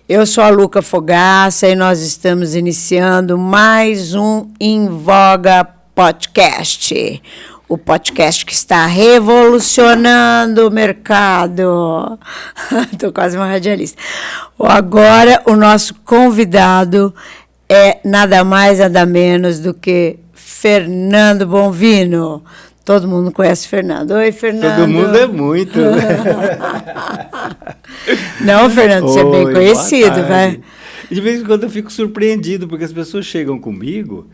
Eu sou a Luca Fogaça e nós estamos iniciando mais um Em Voga Podcast. O podcast que está revolucionando o mercado. Estou quase uma radialista. Agora, o nosso convidado é nada mais, nada menos do que Fernando Bonvino. Todo mundo conhece Fernando. Oi, Fernando. Todo mundo é muito. Não, Fernando, você é bem conhecido, vai. De vez em quando eu fico surpreendido, porque as pessoas chegam comigo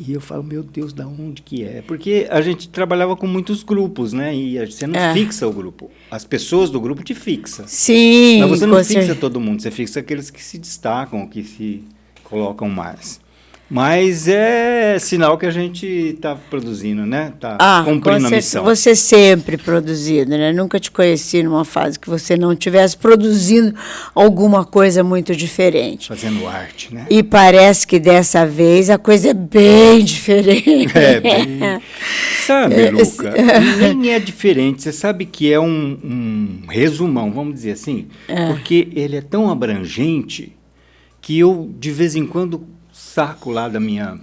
e eu falo, meu Deus, da onde que é? Porque a gente trabalhava com muitos grupos, né? E você não fixa o grupo. As pessoas do grupo te fixam. Sim. Mas você não fixa todo mundo, você fixa aqueles que se destacam, que se colocam mais. Mas é sinal que a gente está produzindo, né? Está cumprindo a missão. Você sempre produzindo, né? Nunca te conheci numa fase que você não estivesse produzindo alguma coisa muito diferente. Fazendo arte, né? E parece que dessa vez a coisa é bem diferente. Sabe, Luca, nem é diferente. Você sabe que é um resumão, vamos dizer assim, porque ele é tão abrangente que eu, de vez em quando, saco lá da minha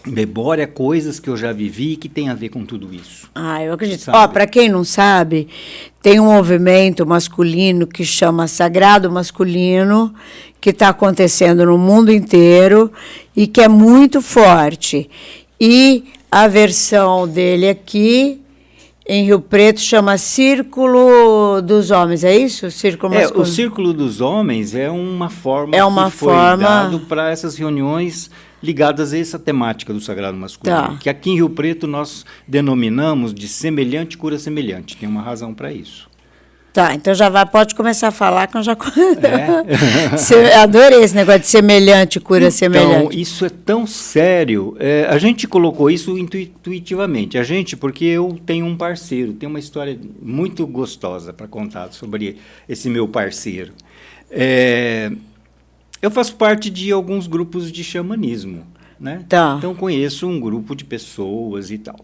memória coisas que eu já vivi que tem a ver com tudo isso. Eu acredito. Para quem não sabe, tem um movimento masculino que chama Sagrado Masculino, que está acontecendo no mundo inteiro e que é muito forte. E a versão dele aqui, em Rio Preto, chama Círculo dos Homens, é isso? Círculo masculino. O Círculo dos Homens é uma forma que foi dado para essas reuniões ligadas a essa temática do Sagrado Masculino, que aqui em Rio Preto nós denominamos de semelhante cura semelhante. Tem uma razão para isso. Então pode começar a falar que eu já... Adorei esse negócio de semelhante, cura semelhante. Então, isso é tão sério. A gente colocou isso intuitivamente. Porque eu tenho um parceiro, tem uma história muito gostosa para contar sobre esse meu parceiro. Eu faço parte de alguns grupos de xamanismo, né? Então, conheço um grupo de pessoas e tal.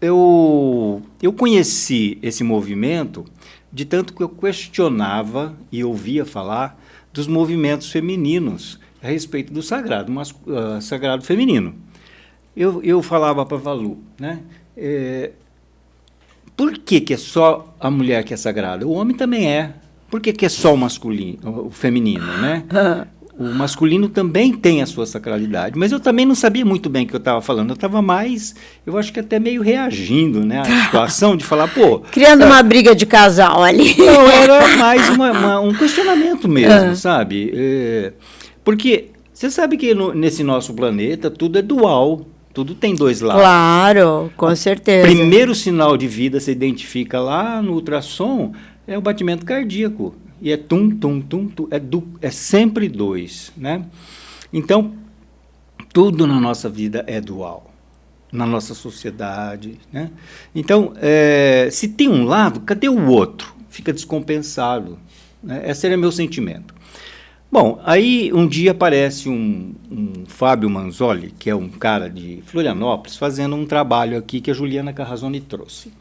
Eu conheci esse movimento de tanto que eu questionava e ouvia falar dos movimentos femininos a respeito do sagrado feminino. Eu falava para a Valu, né? Por que é só a mulher que é sagrada? O homem também é. Por que é só o feminino, né? O masculino também tem a sua sacralidade, mas eu também não sabia muito bem o que eu estava falando. Eu estava eu acho que até meio reagindo, né, à situação de falar, criando uma briga de casal ali. Não, era mais um questionamento mesmo, sabe? Porque você sabe que nesse nosso planeta tudo é dual, tudo tem dois lados. Claro, com certeza. O primeiro sinal de vida se identifica lá no ultrassom é o batimento cardíaco. E é tum, tum, tum, tum, é sempre dois, né? Então, tudo na nossa vida é dual, na nossa sociedade, né? Então, se tem um lado, cadê o outro? Fica descompensado, né? Esse era meu sentimento. Bom, aí um dia aparece um Fábio Manzoli, que é um cara de Florianópolis, fazendo um trabalho aqui que a Juliana Carrazone trouxe,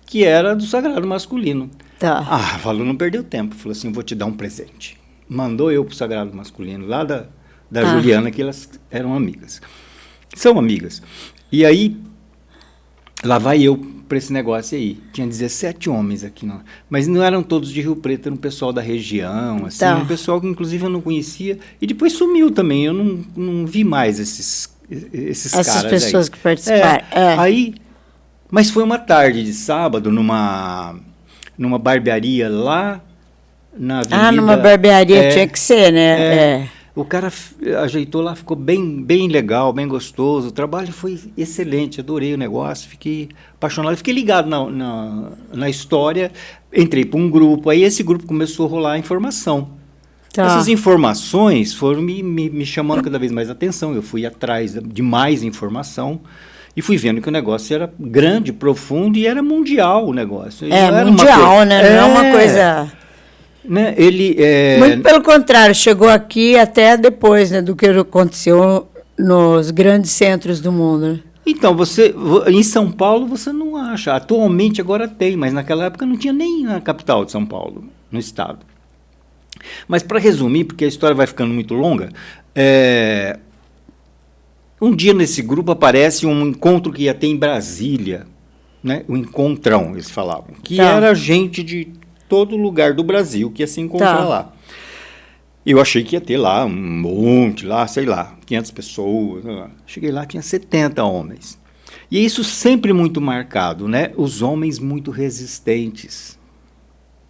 que era do Sagrado Masculino. A Valu não perdeu tempo, falou assim, vou te dar um presente. Mandou eu para o Sagrado Masculino, lá da Juliana, que elas eram amigas. São amigas. E aí, lá vai eu para esse negócio aí. Tinha 17 homens aqui, mas não eram todos de Rio Preto, era um pessoal da região, assim, um pessoal que inclusive eu não conhecia, e depois sumiu também, eu não vi mais esses caras aí. Essas pessoas que participaram. Mas foi uma tarde de sábado, numa barbearia lá na avenida... numa barbearia tinha que ser, né? O cara ajeitou lá, ficou bem legal, bem gostoso. O trabalho foi excelente, adorei o negócio, fiquei apaixonado. Fiquei ligado na história, entrei para um grupo, aí esse grupo começou a rolar informação. Essas informações foram me chamando cada vez mais atenção. Eu fui atrás de mais informação. E fui vendo que o negócio era grande, profundo e era mundial o negócio. Mundial, né? Não é uma coisa... Né? Muito pelo contrário, chegou aqui até depois, né, do que aconteceu nos grandes centros do mundo. Né? Então, em São Paulo você não acha. Atualmente agora tem, mas naquela época não tinha nem a capital de São Paulo, no estado. Mas para resumir, porque a história vai ficando muito longa, um dia nesse grupo aparece um encontro que ia ter em Brasília, né? O encontrão, eles falavam, que era gente de todo lugar do Brasil que ia se encontrar lá. Eu achei que ia ter lá um monte, lá, sei lá, 500 pessoas. Sei lá. Cheguei lá, tinha 70 homens. E isso sempre muito marcado, né? Os homens muito resistentes.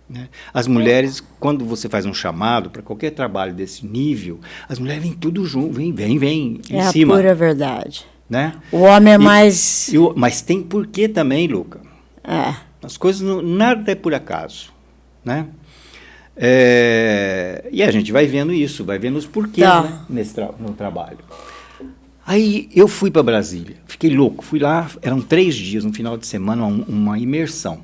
Né? As mulheres, quando você faz um chamado para qualquer trabalho desse nível, as mulheres vêm tudo junto, vem em cima. É a pura verdade. Né? O homem é mais... Mas tem porquê também, Luca. As coisas, nada é por acaso. Né? E a gente vai vendo isso, vai vendo os porquês, né? No trabalho. Aí eu fui para Brasília, fiquei louco, fui lá, eram 3 dias, no final de semana, uma imersão.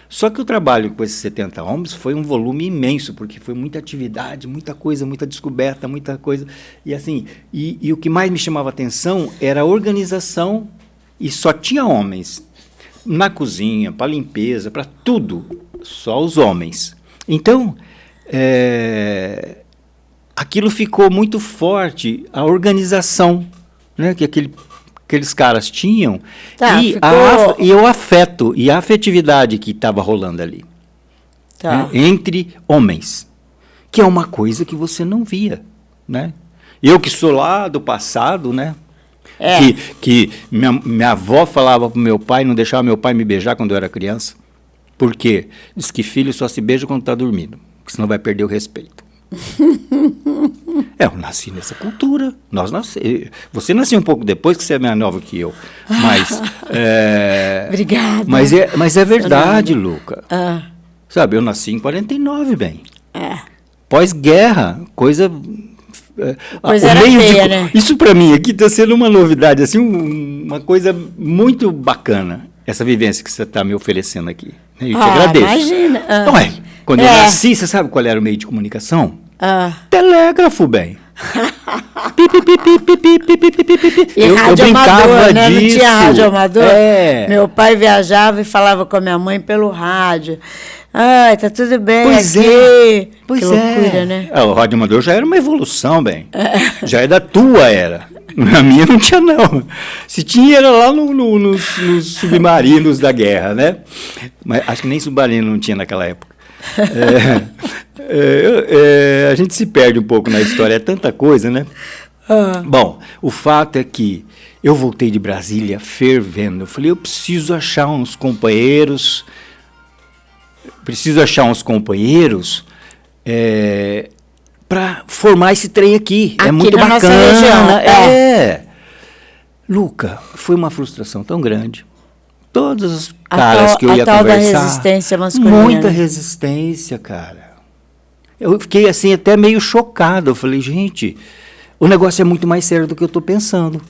Só que o trabalho com esses 70 homens foi um volume imenso, porque foi muita atividade, muita coisa, muita descoberta, muita coisa. E assim, e o que mais me chamava a atenção era a organização, e só tinha homens. Na cozinha, para limpeza, para tudo, só os homens. Então, aquilo ficou muito forte, a organização, né, que aqueles caras tinham, e o afeto e a afetividade que estava rolando ali, né, entre homens, que é uma coisa que você não via, né? Eu que sou lá do passado, né? Que minha avó falava para o meu pai, não deixava meu pai me beijar quando eu era criança. Por quê? Diz que filho só se beija quando está dormindo, porque senão vai perder o respeito. Eu nasci nessa cultura. Você nasceu um pouco depois, que você é mais nova que eu. Mas, Obrigada. Mas é verdade, Luca. Sabe, eu nasci em 49, bem. Pós-guerra, coisa era feia, né? Isso para mim aqui está sendo uma novidade, assim, uma coisa muito bacana, essa vivência que você está me oferecendo aqui. Eu te agradeço. Imagina. Quando eu nasci, você sabe qual era o meio de comunicação? Telégrafo, bem. E rádio amador, né? Não tinha rádio amador. Meu pai viajava e falava com a minha mãe pelo rádio. Ai, tá tudo bem aqui. Pois que loucura, né? O rádio amador já era uma evolução, bem. Já é da tua era. Na minha não tinha, não. Se tinha, era lá nos submarinos da guerra, né? Mas acho que nem submarino não tinha naquela época. A gente se perde um pouco na história, é tanta coisa, né? Bom, o fato é que eu voltei de Brasília fervendo. Eu falei, eu preciso achar uns companheiros para formar esse trem aqui. É muito bacana. Nossa região. Luca, foi uma frustração tão grande. Todas as caras que eu ia conversar, da resistência masculina. Muita resistência, cara. Eu fiquei assim até meio chocado. Eu falei, gente, o negócio é muito mais sério do que eu estou pensando.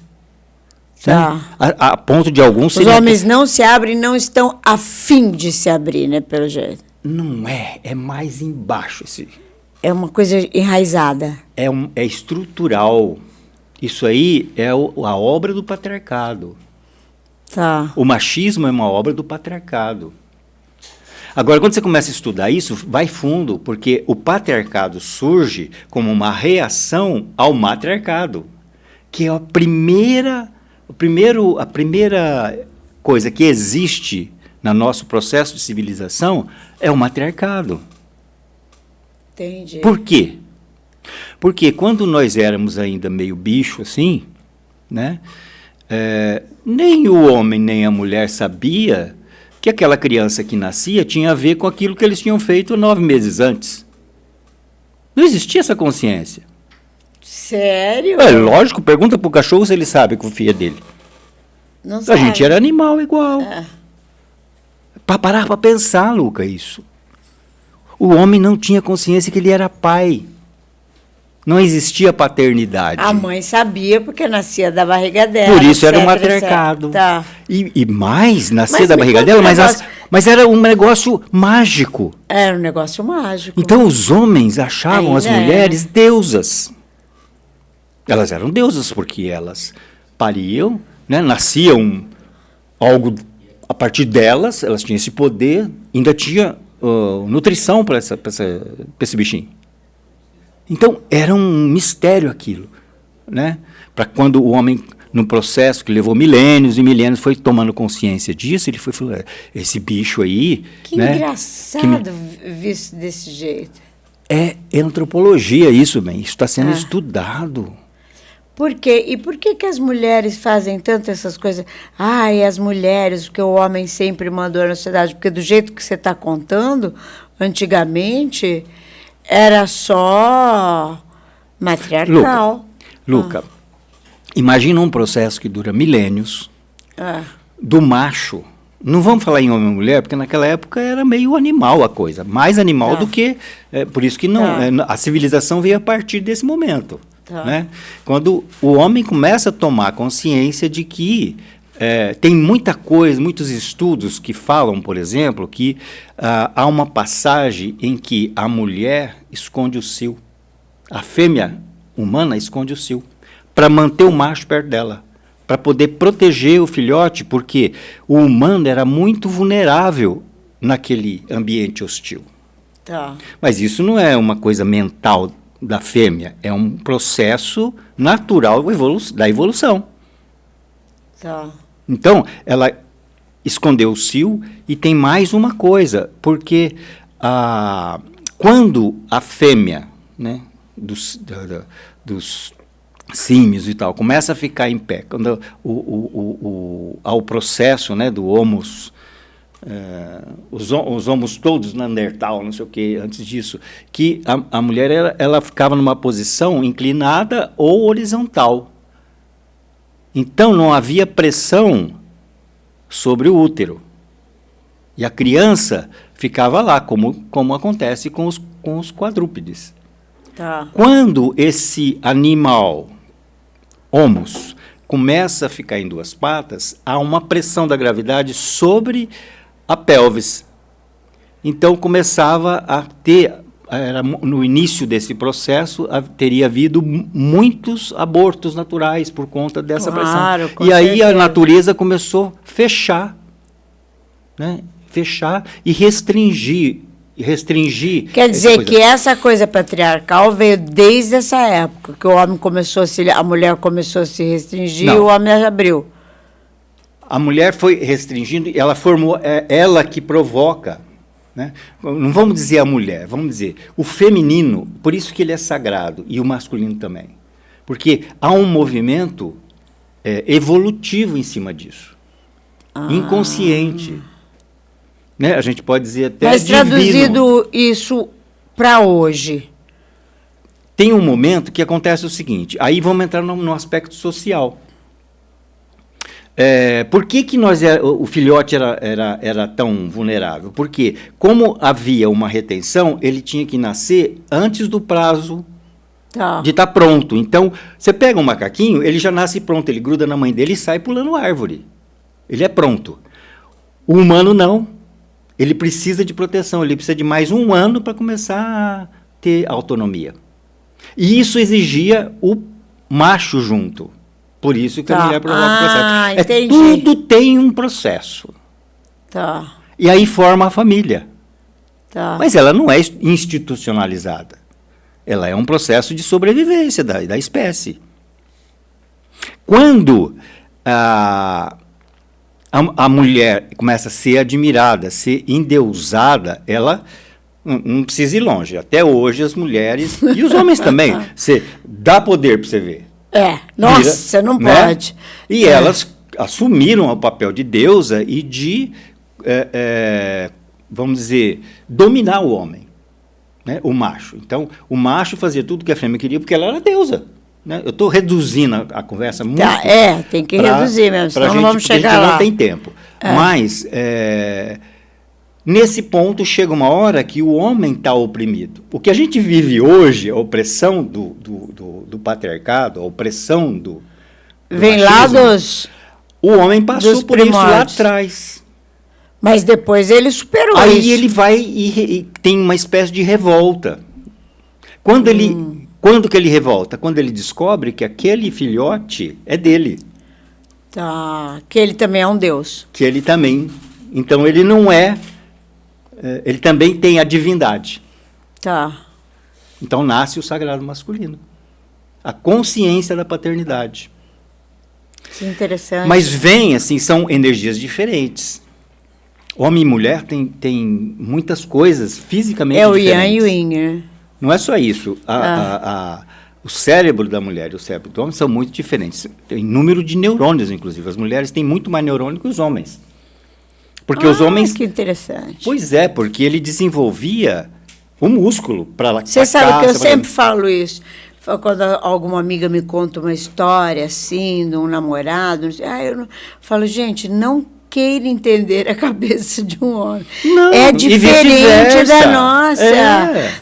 Né? A ponto de alguns... Os homens não se abrem, não estão a fim de se abrir, né, pelo jeito. Não é mais embaixo. É uma coisa enraizada. É estrutural. Isso aí é a obra do patriarcado. O machismo é uma obra do patriarcado. Agora, quando você começa a estudar isso, vai fundo, porque o patriarcado surge como uma reação ao matriarcado, que é a primeira coisa que existe no nosso processo de civilização é o matriarcado. Entendi. Por quê? Porque quando nós éramos ainda meio bicho assim, né? Nem o homem nem a mulher sabia que aquela criança que nascia tinha a ver com aquilo que eles tinham feito 9 meses antes. Não existia essa consciência. Sério? Lógico, pergunta pro cachorro se ele sabe que o filho é dele. Não sabe. A gente era animal igual. Para parar para pensar, Luca, isso. O homem não tinha consciência que ele era pai. Não existia paternidade. A mãe sabia porque nascia da barriga dela. Por isso era um matriarcado. E mais, nascia da barriga dela, mas era um negócio mágico. Era um negócio mágico. Então os homens achavam as mulheres deusas. Elas eram deusas porque elas pariam, né? Nasciam algo a partir delas, elas tinham esse poder, ainda tinha nutrição para esse bichinho. Então, era um mistério aquilo, né? Para quando o homem, no processo que levou milênios e milênios, foi tomando consciência disso, ele foi falando, esse bicho aí... Que né, engraçado visto desse jeito. É antropologia isso, bem. Isso está sendo estudado. Por quê? E por que as mulheres fazem tanto essas coisas? Ai, as mulheres, porque o homem sempre mandou na sociedade. Porque do jeito que você está contando, antigamente, era só matriarcal. Luca, imagina um processo que dura milênios, do macho. Não vamos falar em homem e mulher, porque naquela época era meio animal a coisa. Mais animal do que... por isso que a civilização veio a partir desse momento. Né? Quando o homem começa a tomar consciência de que tem muita coisa, muitos estudos que falam, por exemplo, que há uma passagem em que a mulher esconde o cio, a fêmea humana esconde o cio, para manter o macho perto dela, para poder proteger o filhote, porque o humano era muito vulnerável naquele ambiente hostil. Mas isso não é uma coisa mental da fêmea, é um processo natural da evolução. Então, ela escondeu o cio e tem mais uma coisa, porque quando a fêmea, né, dos símios e tal, começa a ficar em pé, quando há o processo, né, do homos, os homos todos, Neandertal, não sei o que, antes disso, que a mulher ela ficava numa posição inclinada ou horizontal. Então não havia pressão sobre o útero. E a criança ficava lá, como acontece com os quadrúpedes. Quando esse animal, Homus, começa a ficar em duas patas, há uma pressão da gravidade sobre a pelvis. Então começava a ter, no início desse processo, teria havido muitos abortos naturais por conta dessa pressão. E aí a natureza começou a fechar, né? Fechar e restringir. Quer dizer que essa coisa patriarcal veio desde essa época, que o homem a mulher começou a se restringir e o homem abriu. A mulher foi restringindo, ela formou, ela que provoca, né? Não vamos dizer a mulher, vamos dizer o feminino, por isso que ele é sagrado, e o masculino também. Porque há um movimento evolutivo em cima disso, inconsciente. Né? A gente pode dizer até Mas divino. Traduzido isso para hoje. Tem um momento que acontece o seguinte, aí vamos entrar no aspecto social. Por que o filhote era tão vulnerável? Porque, como havia uma retenção, ele tinha que nascer antes do prazo de estar pronto. Então, você pega um macaquinho, ele já nasce pronto, ele gruda na mãe dele e sai pulando árvore. Ele é pronto. O humano não. Ele precisa de proteção, ele precisa de mais um ano para começar a ter autonomia. E isso exigia o macho junto. Por isso que a mulher provoca o processo. Entendi. Tudo tem um processo. E aí forma a família. Mas ela não é institucionalizada. Ela é um processo de sobrevivência da espécie. Quando a mulher começa a ser admirada, a ser endeusada, ela não precisa ir longe. Até hoje as mulheres, e os homens também, você dá poder para você ver. Nossa, não pode. Né? E elas assumiram o papel de deusa e de, vamos dizer, dominar o homem, né? O macho. Então, o macho fazia tudo que a fêmea queria porque ela era deusa. Né? Eu estou reduzindo a conversa muito. Tem que reduzir mesmo, senão não vamos chegar lá. A gente não tem tempo. Mas, nesse ponto, chega uma hora que o homem está oprimido. O que a gente vive hoje, a opressão do patriarcado, a opressão do vem machismo, lá o homem passou por isso lá atrás. Mas depois ele superou isso. Aí ele vai e tem uma espécie de revolta. Quando que ele revolta? Quando ele descobre que aquele filhote é dele. Que ele também é um deus. Que ele também. Então ele não é. Ele também tem a divindade. Então nasce o sagrado masculino. A consciência da paternidade. Isso é interessante. Mas vem, assim, são energias diferentes. Homem e mulher tem muitas coisas fisicamente diferentes. É o Yang e o Yin, né? Não é só isso. O cérebro da mulher e o cérebro do homem são muito diferentes. Tem número de neurônios, inclusive. As mulheres têm muito mais neurônio que os homens. Porque os homens... Que interessante. Pois é, porque ele desenvolvia o músculo para... Você sabe que eu sempre falo isso. Quando alguma amiga me conta uma história assim, de um namorado, eu falo, gente, não queira entender a cabeça de um homem. Não, é diferente da nossa.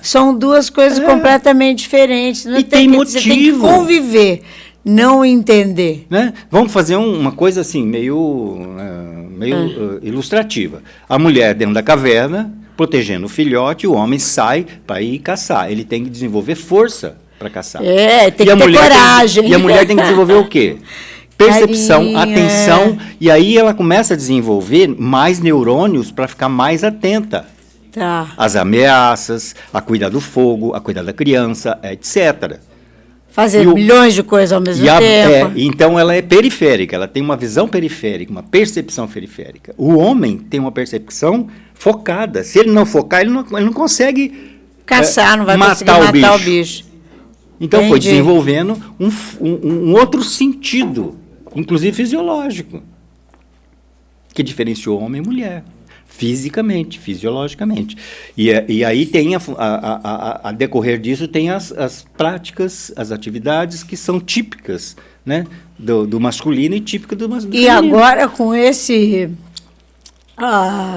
São duas coisas completamente diferentes. Não e tem motivo. Você tem que conviver, não entender. Né? Vamos fazer uma coisa assim, meio ilustrativa. A mulher dentro da caverna, protegendo o filhote, o homem sai para ir caçar. Ele tem que desenvolver força para caçar. Tem que ter coragem. E a mulher tem que desenvolver o quê? Percepção, atenção, e aí ela começa a desenvolver mais neurônios para ficar mais atenta às ameaças, a cuidar do fogo, a cuidar da criança, etc. Fazer milhões de coisas ao mesmo tempo. Então ela é periférica, ela tem uma visão periférica, uma percepção periférica. O homem tem uma percepção focada. Se ele não focar, ele não consegue caçar, não vai conseguir matar o bicho. Então foi desenvolvendo um outro sentido, inclusive fisiológico, que diferenciou homem e mulher, fisicamente, fisiologicamente. E aí tem, a decorrer disso, tem as práticas, as atividades que são típicas, né, do masculino e típicas do feminino. E agora, com esse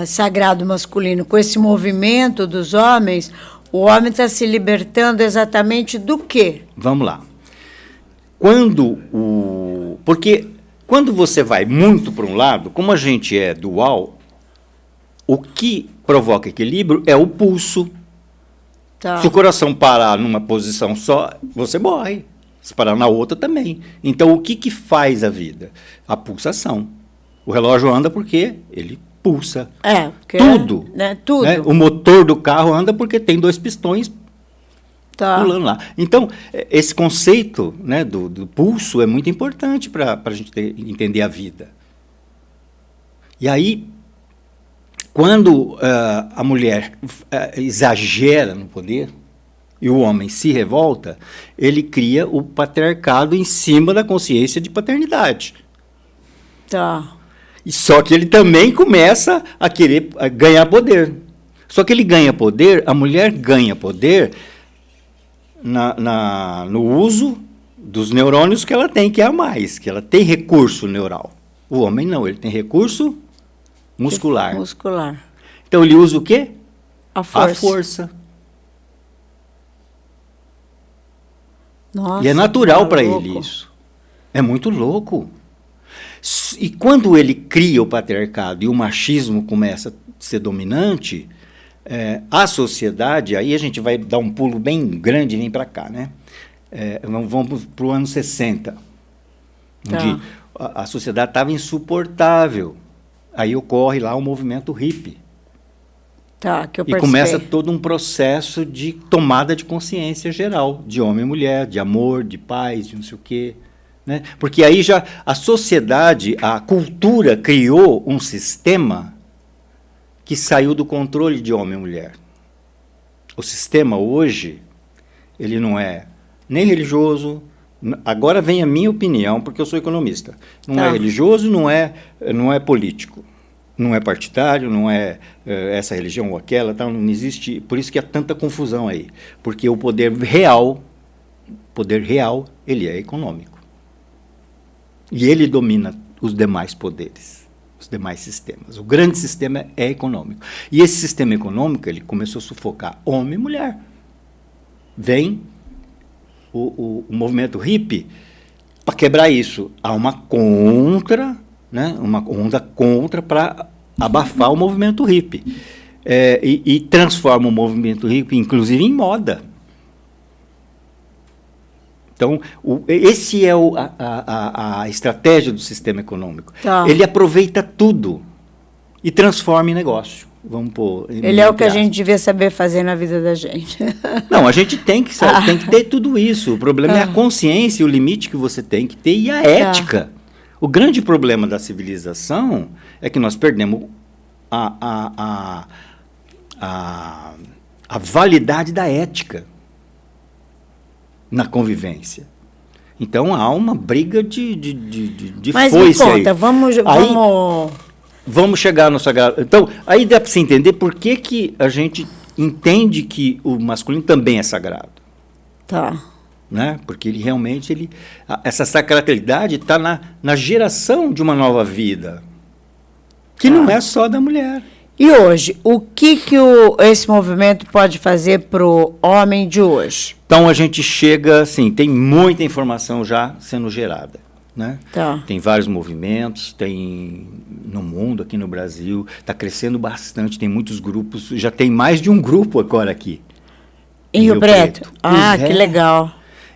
sagrado masculino, com esse movimento dos homens, o homem está se libertando exatamente do quê? Vamos lá. Porque quando você vai muito para um lado, como a gente é dual, o que provoca equilíbrio é o pulso. Se o coração parar numa posição só, você morre. Se parar na outra, também. Então, o que faz a vida? A pulsação. O relógio anda porque ele pulsa. Tudo. Tudo. Né? O motor do carro anda porque tem 2 pistões pulando lá. Então, esse conceito, né, do pulso é muito importante para a gente entender a vida. E aí, quando a mulher exagera no poder e o homem se revolta, ele cria o patriarcado em cima da consciência de paternidade. Só que ele também começa a querer ganhar poder. Só que ele ganha poder, a mulher ganha poder no uso dos neurônios que ela tem, que é a mais, que ela tem recurso neural. O homem não, ele tem recurso muscular. Então ele usa o quê? A força. A força. Nossa, e é natural para ele isso. É muito louco. E quando ele cria o patriarcado e o machismo começa a ser dominante, a sociedade, aí a gente vai dar um pulo bem grande e vem para cá, né? Vamos para o ano 60, onde a sociedade estava insuportável. Aí ocorre lá o movimento hippie. E começa todo um processo de tomada de consciência geral, de homem e mulher, de amor, de paz, de não sei o quê. Né? Porque aí já a sociedade, a cultura criou um sistema que saiu do controle de homem e mulher. O sistema hoje, ele não é nem religioso, agora vem a minha opinião, porque eu sou economista, não é religioso, não é político, não é partidário, não é essa religião ou aquela, não existe, por isso que há tanta confusão aí, porque o poder real, ele é econômico. E ele domina os demais poderes, os demais sistemas. O grande sistema é econômico. E esse sistema econômico, ele começou a sufocar homem e mulher. Vem o movimento hippie para quebrar isso. Há uma onda contra para abafar o movimento hippie. E transforma o movimento hippie, inclusive, em moda. Então, esse é a estratégia do sistema econômico. Ele aproveita tudo e transforma em negócio. vamos pôr... Ele é o que a gente devia saber fazer na vida da gente. Não, a gente tem que ter tudo isso. O problema é a consciência, o limite que você tem que ter e a ética. O grande problema da civilização é que nós perdemos a validade da ética na convivência. Então há uma briga de Mas foice me conta, aí. Vamos chegar no sagrado. Então, aí dá para se entender por que a gente entende que o masculino também é sagrado. Tá. Né? Porque ele realmente, essa sacralidade está na geração de uma nova vida, que não é só da mulher. E hoje, o que esse movimento pode fazer para o homem de hoje? Então, a gente chega, assim, tem muita informação já sendo gerada. Né? Tá. Tem vários movimentos, tem no mundo, aqui no Brasil, está crescendo bastante, tem muitos grupos, já tem mais de um grupo agora aqui. Em Rio Preto? Ah, que legal.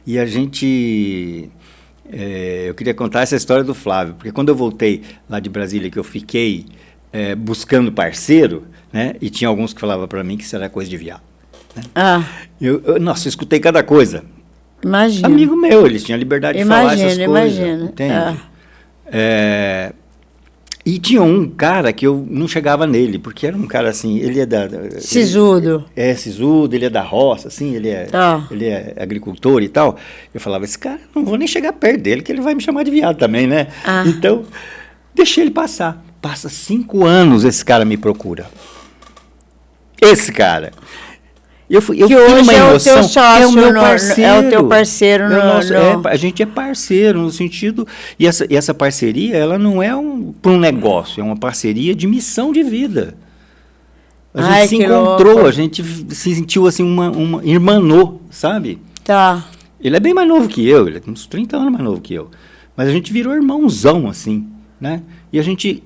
E a gente... eu queria contar essa história do Flávio, porque quando eu voltei lá de Brasília, que eu fiquei buscando parceiro, né, e tinha alguns que falavam para mim que isso era coisa de viado. Né? Nossa, eu escutei cada coisa. Imagina. Amigo meu, eles tinham liberdade de falar essas coisas. Imagina. Entende? E tinha um cara que eu não chegava nele, porque era um cara assim, ele é sisudo. Sisudo, ele é da roça, assim, ele é agricultor e tal. Eu falava, esse cara, não vou nem chegar perto dele, que ele vai me chamar de viado também, né? Então, deixei ele passar. Passa 5 anos, esse cara me procura. Esse cara. Eu que hoje é o teu sócio, é o meu parceiro. É o teu parceiro. A gente é parceiro no sentido... E essa parceria, ela não é para um negócio, é uma parceria de missão de vida. A gente se encontrou, louco. A gente se sentiu assim, irmanou, sabe? Tá. Ele é bem mais novo que eu, ele é uns 30 anos mais novo que eu. Mas a gente virou irmãozão, assim, né? E a gente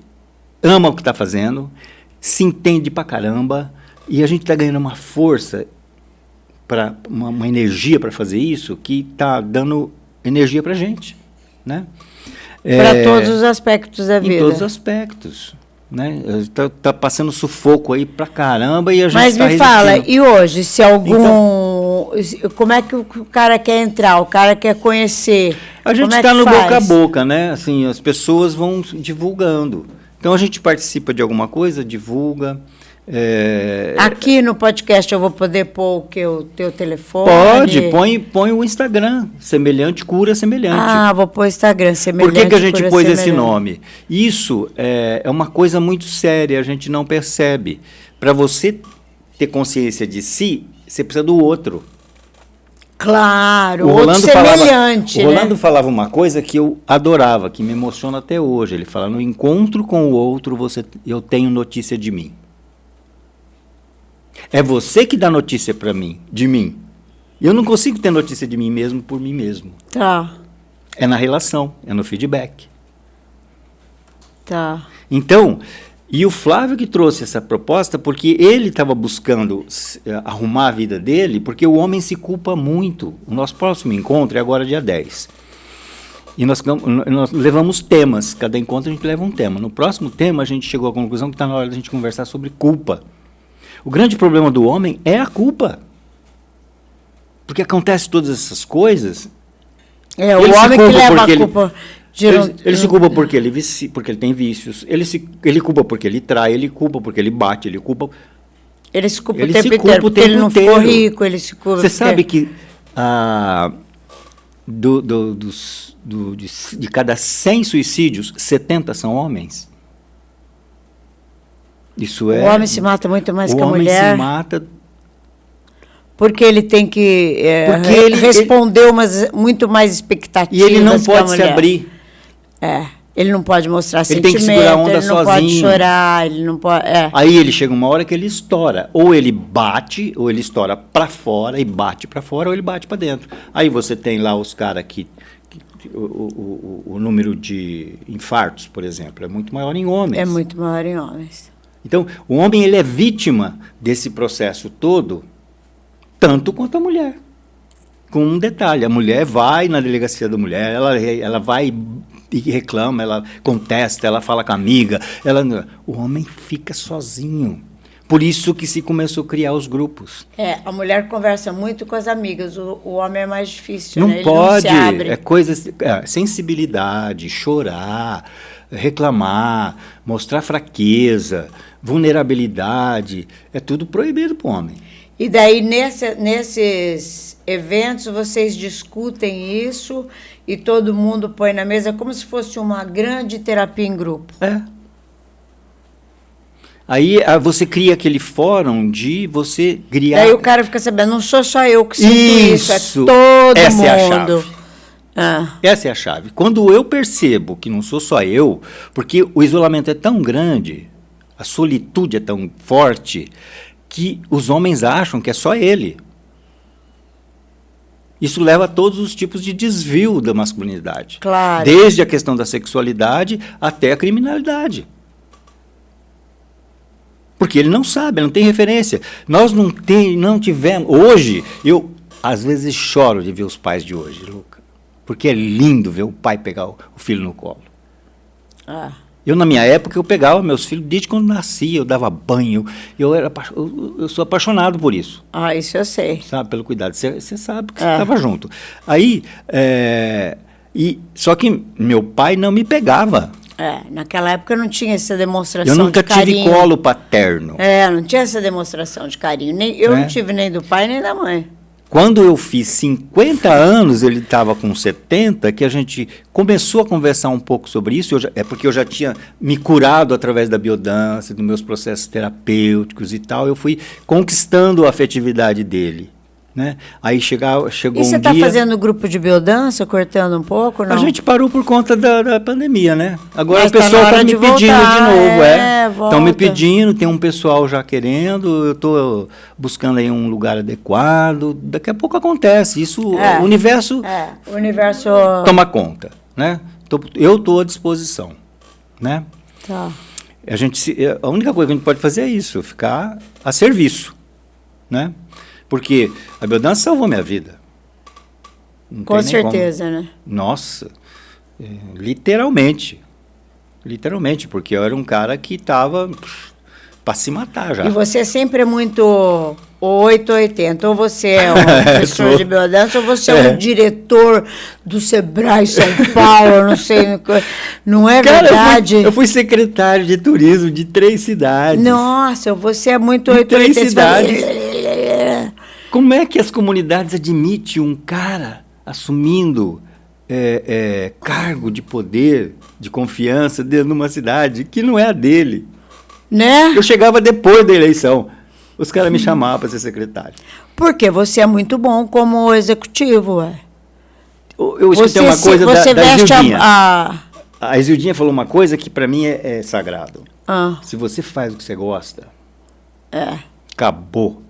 ama o que está fazendo, se entende pra caramba... E a gente está ganhando uma força, uma energia para fazer isso, que está dando energia para a gente. Né? Para todos os aspectos da vida. Em todos os aspectos. Né? Tá passando sufoco aí pra caramba e a gente Mas me fala, e hoje, se algum... como é que o cara quer entrar, o cara quer conhecer? A gente está no boca a boca, né? Assim, as pessoas vão divulgando. Então a gente participa de alguma coisa, divulga... Aqui no podcast eu vou poder pôr o teu telefone? Pode, põe o Instagram, Semelhante Cura Semelhante. Vou pôr o Instagram, Semelhante. Por que a gente pôs esse nome? Isso é uma coisa muito séria, a gente não percebe. Para você ter consciência de si, você precisa do outro. Claro, o outro semelhante. O Rolando falava uma coisa que eu adorava, que me emociona até hoje. Ele fala, no encontro com o outro, eu tenho notícia de mim. É você que dá notícia para mim, de mim. Eu não consigo ter notícia de mim mesmo por mim mesmo. Tá. É na relação, é no feedback. Tá. Então, e o Flávio que trouxe essa proposta porque ele estava buscando arrumar a vida dele, porque o homem se culpa muito. O nosso próximo encontro é agora dia 10. E nós levamos temas, cada encontro a gente leva um tema. No próximo tema a gente chegou à conclusão que está na hora da gente conversar sobre culpa. O grande problema do homem é a culpa. Porque acontece todas essas coisas. O homem que leva a culpa. Ele se culpa porque ele tem vícios. Ele culpa porque ele trai, ele culpa porque ele bate, ele culpa... Ele se culpa o tempo inteiro, porque ele não ficou rico, ele se culpa... Você sabe que de cada 100 suicídios, 70 são homens? Isso o homem se mata muito mais que a mulher. O homem se mata... Porque ele tem que responder muito mais expectativas. E ele não pode se abrir. Ele não pode mostrar sentimento, tem que segurar a onda ele não sozinho. Pode chorar, ele não pode... Aí ele chega uma hora que ele estoura. Ou ele bate, ou ele estoura para fora e bate para fora, ou ele bate para dentro. Aí você tem lá os caras que o número de infartos, por exemplo, é muito maior em homens. É muito maior em homens. Então, o homem ele é vítima desse processo todo, tanto quanto a mulher. Com um detalhe, a mulher vai na delegacia da mulher, ela vai e reclama, ela contesta, ela fala com a amiga. O homem fica sozinho. Por isso que se começou a criar os grupos. A mulher conversa muito com as amigas, o homem é mais difícil, Não né? Ele pode, não se abre. é coisas, sensibilidade, chorar, reclamar, mostrar fraqueza, vulnerabilidade, é tudo proibido para o homem. E daí, nesses eventos, vocês discutem isso e todo mundo põe na mesa como se fosse uma grande terapia em grupo. Aí você cria aquele fórum de você criar... Daí o cara fica sabendo, não sou só eu que sinto isso, é todo Essa mundo. É a chave. Essa é a chave. Quando eu percebo que não sou só eu, porque o isolamento é tão grande, a solitude é tão forte, que os homens acham que é só ele. Isso leva a todos os tipos de desvio da masculinidade. Claro. Desde a questão da sexualidade até a criminalidade. Porque ele não sabe, não tem referência. Nós não tivemos... Hoje, eu às vezes choro de ver os pais de hoje, Luca. Porque é lindo ver o pai pegar o filho no colo. Eu, na minha época, eu pegava meus filhos desde quando nascia, eu dava banho. Eu sou apaixonado por isso. Isso eu sei. Sabe, pelo cuidado. Você sabe que você estava junto. Aí, só que meu pai não me pegava. Naquela época não tinha essa demonstração de carinho. Eu nunca tive colo paterno. Não tinha essa demonstração de carinho. Eu não tive nem do pai nem da mãe. Quando eu fiz 50 anos, ele estava com 70, que a gente começou a conversar um pouco sobre isso, porque eu já tinha me curado através da biodança, dos meus processos terapêuticos e tal, eu fui conquistando a afetividade dele. Né? Aí chegou um dia... E você está fazendo grupo de biodança, cortando um pouco, não? A gente parou por conta da pandemia, né? Agora mas o pessoal está me pedindo de novo, Estão me pedindo, tem um pessoal já querendo, eu estou buscando aí um lugar adequado, daqui a pouco acontece, isso, o universo... O universo... Toma conta, né? Eu estou à disposição, né? Tá. A única coisa que a gente pode fazer é isso, ficar a serviço, né? Porque a biodança salvou minha vida. Com certeza, né? Nossa, literalmente. Literalmente, porque eu era um cara que estava para se matar já. E você sempre é muito 880. Ou você é um professor de biodança, ou você é um diretor do Sebrae São Paulo, não sei. Não é verdade? Eu fui secretário de turismo de 3 cidades. Nossa, você é muito 880. 3 cidades. Como é que as comunidades admitem um cara assumindo cargo de poder, de confiança dentro de uma cidade que não é a dele? Né? Eu chegava depois da eleição. Os caras me chamavam para ser secretário. Porque você é muito bom como executivo, Eu escutei uma coisa da Isildinha. A Isildinha falou uma coisa que para mim é sagrado. Se você faz o que você gosta, acabou.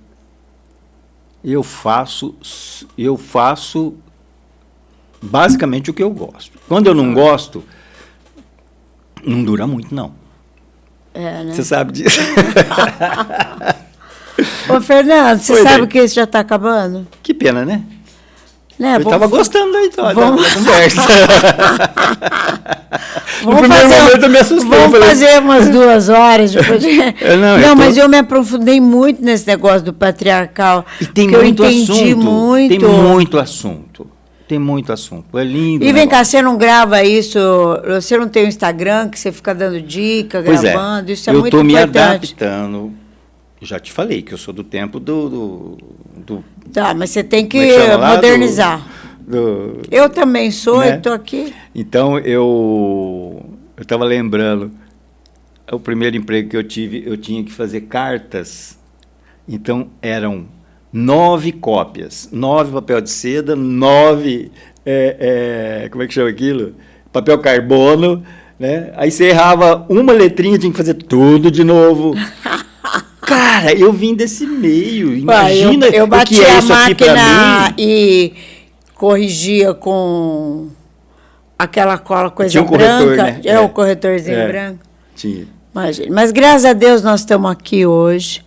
Eu faço basicamente o que eu gosto. Quando eu não gosto, não dura muito, não. Né? Você sabe disso. Ô, Fernando, você sabe que isso já está acabando? Que pena, né? Eu estava gostando da conversa. No primeiro momento eu me assustei. Vamos fazer umas 2 horas depois. Mas eu me aprofundei muito nesse negócio do patriarcal. E tem muito assunto. Tem muito assunto. É lindo. E vem cá, você não grava isso? Você não tem um Instagram que você fica dando dica, gravando? Isso é muito importante. Eu estou me adaptando. Eu já te falei que eu sou do tempo do Tá, mas você tem que modernizar. Eu também sou, né? E estou aqui. Então, eu estava lembrando, o primeiro emprego que eu tive, eu tinha que fazer cartas. Então, eram 9 cópias, 9 papel de seda, 9, como é que chama aquilo? Papel carbono, né? Aí você errava uma letrinha, tinha que fazer tudo de novo. Cara, eu vim desse meio, imagina eu o que é isso aqui para mim. E corrigia com aquela cola, coisa tinha um branca. Corretor, né? O corretorzinho branco. Tinha. Imagina. Mas graças a Deus nós estamos aqui hoje.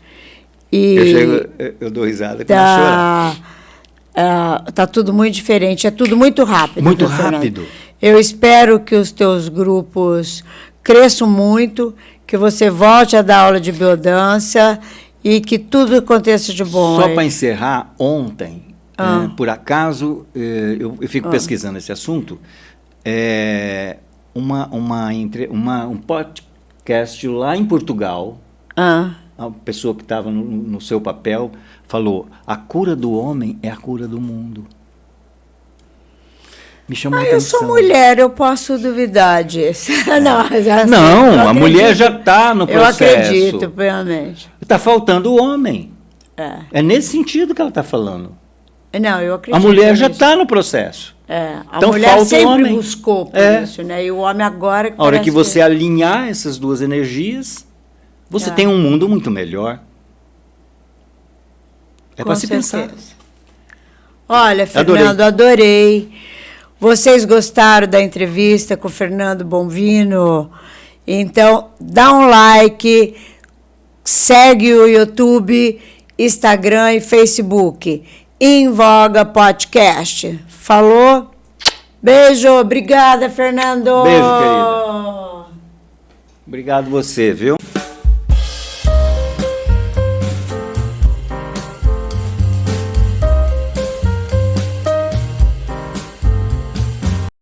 E eu dou risada quando eu chorar. Tá tudo muito diferente, é tudo muito rápido. Muito rápido. Eu espero que os teus grupos cresçam muito, que você volte a dar aula de biodança E que tudo aconteça de bom. Só para encerrar, ontem, por acaso, eu fico pesquisando esse assunto, um podcast lá em Portugal, a pessoa que estava no seu papel falou: a cura do homem é a cura do mundo. Me chamou a atenção. Eu sou mulher, eu posso duvidar disso. Não, a mulher já está no processo. Eu acredito, plenamente. Está faltando o homem. É nesse sentido que ela está falando. Não, eu acredito. A mulher já está no processo. A então, mulher falta sempre o homem. buscou por isso, né? E o homem agora... A hora que você alinhar essas duas energias, você tem um mundo muito melhor. É para se pensar. Olha, Fernando, adorei. Vocês gostaram da entrevista com o Fernando Bonvino? Então, dá um like, segue o YouTube, Instagram e Facebook. Em Voga Podcast. Falou? Beijo, obrigada, Fernando. Beijo, querida. Obrigado você, viu?